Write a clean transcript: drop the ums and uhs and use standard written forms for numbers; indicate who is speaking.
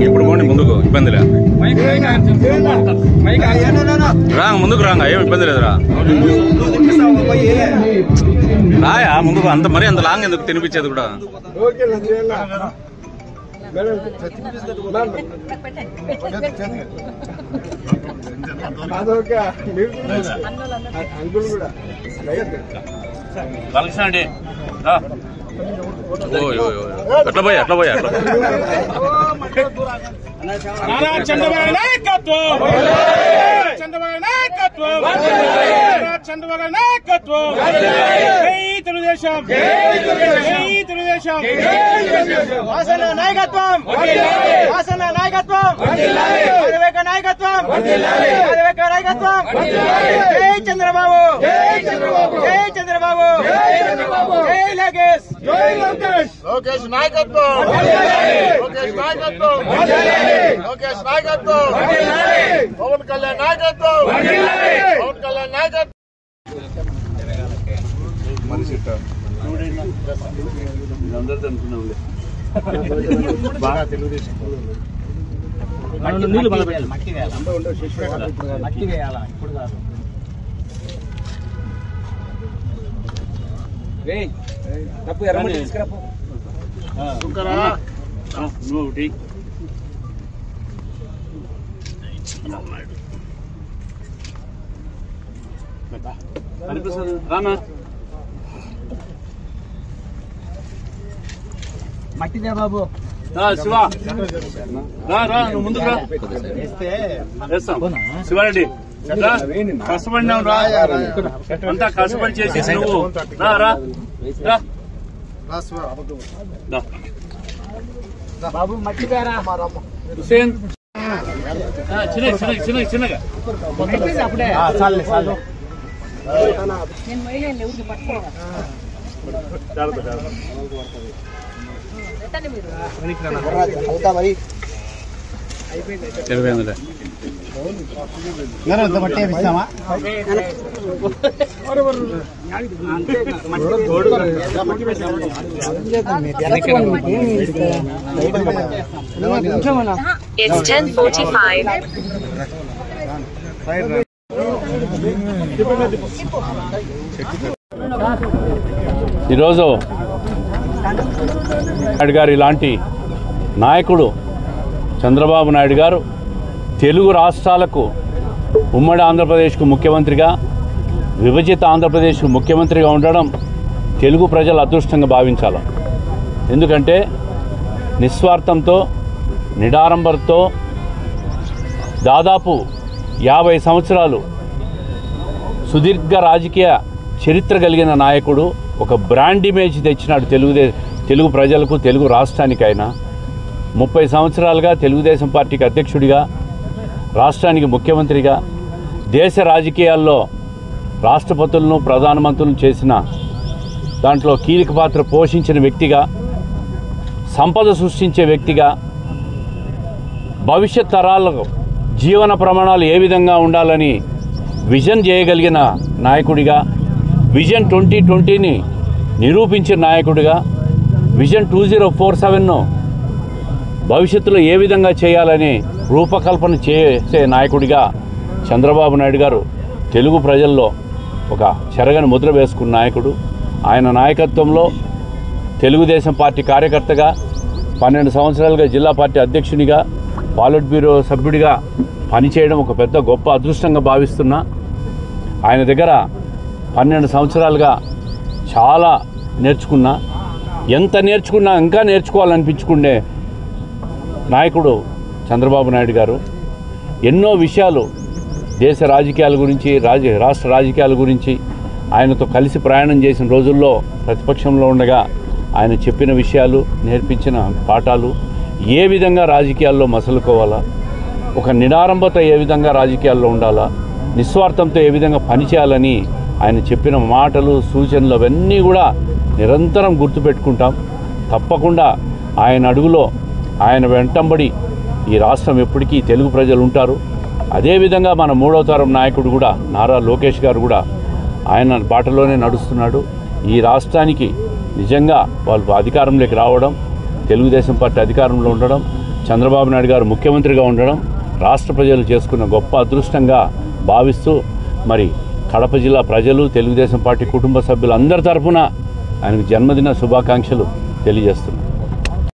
Speaker 1: ఇప్పుడు పోండి ముందుకు, ఇబ్బంది లేదు. రాంగ ముందుకు రాంగ, ఏం ఇబ్బంది లేదురా. రాయా ముందుకు, అంత మరి అంత లాంగ్ ఎందుకు తినిపించేది కూడా. అండి అట్లా పోయా అట్లా పోయా అట్లా. చంద్రబాబు నాయకత్వం, చంద్రబాబు నాయకత్వం, చంద్రబాబు నాయకత్వం, జై తెలుగుదేశం, జై తెలుగుదేశం, వాసన నాయకత్వం, వాసన నాయకత్వం, నాయకత్వం, నాయకత్వం, జై చంద్రబాబు, జై చంద్రబాబు, జై చంద్రబాబు, జై లోకేష్, జై లోకేష్, లోకేష్ నాయకత్వం, లోకేష్ నాయకత్వం, లోకేష్ నాయకత్వం, పవన్ కళ్యాణ్ నాయకత్వం, పవన్ కళ్యాణ్ నాయకత్వం. మనిషి అందరితో అనుకున్నాంలే బాగా తెలుగుదేశం నీళ్ళు మళ్ళీ మట్టి మట్టి వేయాలా ఇప్పుడు కాదు. తప్పు ఎర్రమట్టి తీసుకురాపు ఒకటి రానా మట్టిదే బాబు. శివ రా నువ్వు ముందుకు రా, శివారెడ్డి కష్టపడినావు రా, అంతా కష్టపడి చేసేసి నువ్వు రా రా బాబు మట్టి పేరా హుసేన్ చిన్నగా చిన్నగా అప్పుడే బట్టే ఇస్తామా
Speaker 2: It's 10:45.
Speaker 1: ఈరోజు నాయుడు గారు ఇలాంటి నాయకుడు చంద్రబాబు నాయుడు గారు తెలుగు రాష్ట్రాలకు ఉమ్మడి ఆంధ్రప్రదేశ్కు ముఖ్యమంత్రిగా, విభజిత ఆంధ్రప్రదేశ్కు ముఖ్యమంత్రిగా ఉండడం తెలుగు ప్రజలు అదృష్టంగా భావించాలి. ఎందుకంటే నిస్వార్థంతో, నిడారంబరతో దాదాపు 50 సంవత్సరాలు సుదీర్ఘ రాజకీయ చరిత్ర కలిగిన నాయకుడు, ఒక బ్రాండ్ ఇమేజ్ తెచ్చినాడు తెలుగు ప్రజలకు, తెలుగు రాష్ట్రానికైనా. 30 సంవత్సరాలుగా తెలుగుదేశం పార్టీకి అధ్యక్షుడిగా, రాష్ట్రానికి ముఖ్యమంత్రిగా, దేశ రాజకీయాల్లో రాష్ట్రపతులను, ప్రధానమంత్రులను చేసిన దాంట్లో కీలక పాత్ర పోషించిన వ్యక్తిగా, సంపద సృష్టించే వ్యక్తిగా, భవిష్యత్ తరాలకు జీవన ప్రమాణాలు ఏ విధంగా ఉండాలని విజన్ చేయగలిగిన నాయకుడిగా, విజన్ 2020ని నిరూపించిన నాయకుడిగా, విజన్ 2047ను భవిష్యత్తులో ఏ విధంగా చేయాలని రూపకల్పన చేసే నాయకుడిగా చంద్రబాబు నాయుడు గారు తెలుగు ప్రజల్లో ఒక చెరగని ముద్ర వేసుకున్న నాయకుడు. ఆయన నాయకత్వంలో తెలుగుదేశం పార్టీ కార్యకర్తగా, 12 సంవత్సరాలుగా జిల్లా పార్టీ అధ్యక్షునిగా, పాలిట్ బ్యూరో సభ్యుడిగా పనిచేయడం ఒక పెద్ద గొప్ప అదృష్టంగా భావిస్తున్నా. ఆయన దగ్గర 12 సంవత్సరాలుగా చాలా నేర్చుకున్నా. ఎంత నేర్చుకున్నా ఇంకా నేర్చుకోవాలనిపించుకునే నాయకుడు చంద్రబాబు నాయుడు గారు. ఎన్నో విషయాలు దేశ రాజకీయాల గురించి, రాష్ట్ర రాజకీయాల గురించి ఆయనతో కలిసి ప్రయాణం చేసిన రోజుల్లో ప్రతిపక్షంలో ఉండగా ఆయన చెప్పిన విషయాలు, నేర్పించిన పాఠాలు, ఏ విధంగా రాజకీయాల్లో మసలుకోవాలా, ఒక నిడారంభత ఏ విధంగా రాజకీయాల్లో ఉండాలా, నిస్వార్థంతో ఏ విధంగా పనిచేయాలని ఆయన చెప్పిన మాటలు, సూచనలు అవన్నీ కూడా నిరంతరం గుర్తుపెట్టుకుంటాం. తప్పకుండా ఆయన అడుగులో ఆయన వెంటబడి ఈ రాష్ట్రం ఎప్పటికీ తెలుగు ప్రజలు ఉంటారు. అదేవిధంగా మన మూడవ తరం నాయకుడు కూడా నారా లోకేష్ గారు కూడా ఆయన బాటలోనే నడుస్తున్నాడు. ఈ రాష్ట్రానికి నిజంగా వాళ్ళు అధికారంలోకి రావడం, తెలుగుదేశం పార్టీ అధికారంలో ఉండడం, చంద్రబాబు నాయుడు గారు ముఖ్యమంత్రిగా ఉండడం రాష్ట్ర ప్రజలు చేసుకున్న గొప్ప అదృష్టంగా భావిస్తూ మరి కడప జిల్లా ప్రజలు, తెలుగుదేశం పార్టీ కుటుంబ సభ్యులు అందరి తరఫున ఆయనకు జన్మదిన శుభాకాంక్షలు తెలియజేస్తున్నాను.